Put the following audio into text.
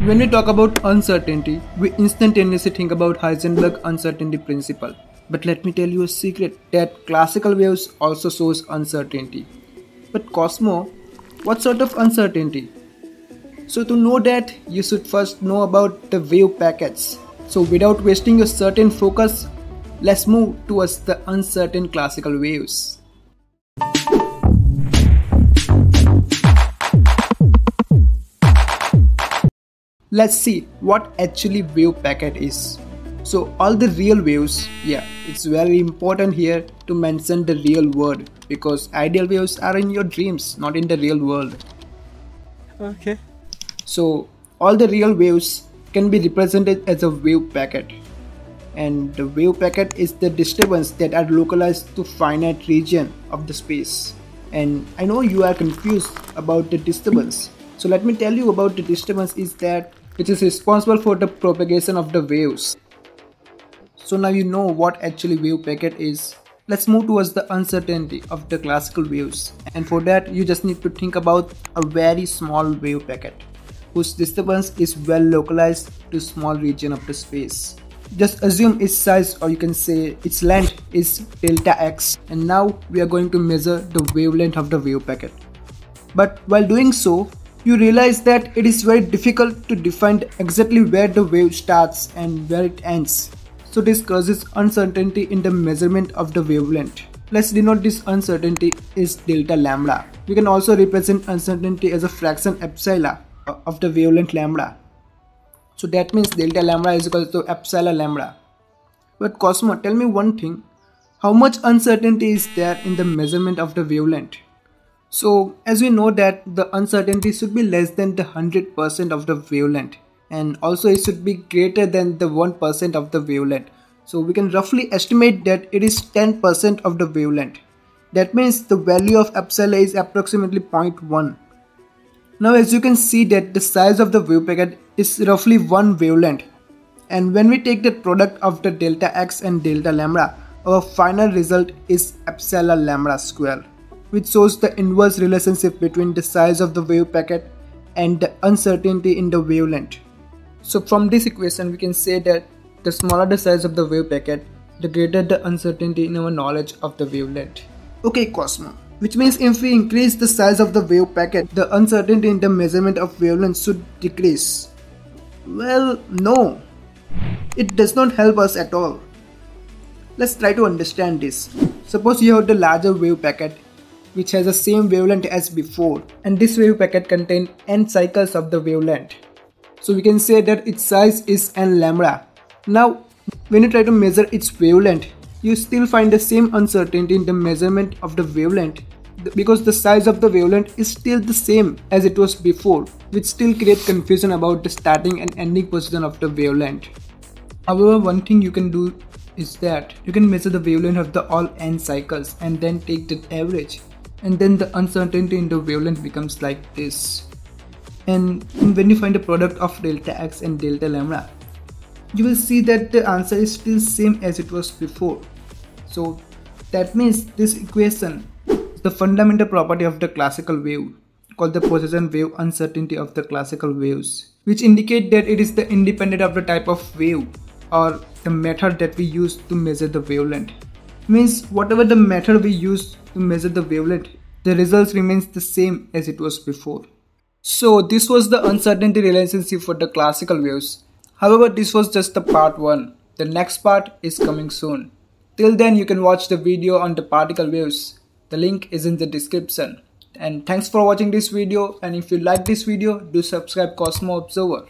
When we talk about uncertainty, we instantaneously think about Heisenberg uncertainty principle. But let me tell you a secret that classical waves also shows uncertainty. But Cosmo, what sort of uncertainty? So to know that, you should first know about the wave packets. So without wasting your certain focus, let's move towards the uncertain classical waves. Let's see what actually wave packet is. So all the real waves, it's very important here to mention the real word because ideal waves are in your dreams, not in the real world. Okay. So all the real waves can be represented as a wave packet. And the wave packet is the disturbance that are localized to finite region of the space. And I know you are confused about the disturbance. So let me tell you about the disturbance is that which is responsible for the propagation of the waves. So now you know what actually wave packet is. Let's move towards the uncertainty of the classical waves. And for that you just need to think about a very small wave packet whose disturbance is well localized to small region of the space. Just assume its size, or you can say its length, is delta x, and now we are going to measure the wavelength of the wave packet. But while doing so, you realize that it is very difficult to define exactly where the wave starts and where it ends. So this causes uncertainty in the measurement of the wavelength. Let's denote this uncertainty is delta lambda. We can also represent uncertainty as a fraction epsilon of the wavelength lambda. So that means delta lambda is equal to epsilon lambda. But Cosmo, tell me one thing. How much uncertainty is there in the measurement of the wavelength? So as we know that the uncertainty should be less than the 100% of the wavelength, and also it should be greater than the 1% of the wavelength. So we can roughly estimate that it is 10% of the wavelength. That means the value of epsilon is approximately 0.1. Now as you can see that the size of the wave packet is roughly 1 wavelength, and when we take the product of the delta x and delta lambda, our final result is epsilon lambda square, which shows the inverse relationship between the size of the wave packet and the uncertainty in the wavelength. So from this equation we can say that the smaller the size of the wave packet, the greater the uncertainty in our knowledge of the wavelength. Okay Cosmo, which means if we increase the size of the wave packet, the uncertainty in the measurement of wavelength should decrease. Well, no, it does not help us at all. Let's try to understand this. Suppose you have the larger wave packet which has the same wavelength as before, and this wave packet contains n cycles of the wavelength. So we can say that its size is n lambda. Now when you try to measure its wavelength, you still find the same uncertainty in the measurement of the wavelength because the size of the wavelength is still the same as it was before, which still creates confusion about the starting and ending position of the wavelength. However, one thing you can do is that you can measure the wavelength of the all n cycles and then take the average, and then the uncertainty in the wavelength becomes like this. And when you find the product of delta x and delta lambda, you will see that the answer is still same as it was before. So that means this equation is the fundamental property of the classical wave called the position wave uncertainty of the classical waves, which indicate that it is the independent of the type of wave or the method that we use to measure the wavelength. Means whatever the method we use to measure the wavelength, the results remains the same as it was before. So this was the uncertainty relationship for the classical waves. However, this was just the part 1. The next part is coming soon. Till then you can watch the video on the particle waves. The link is in the description. And thanks for watching this video, and if you like this video, do subscribe Cosmo Observer.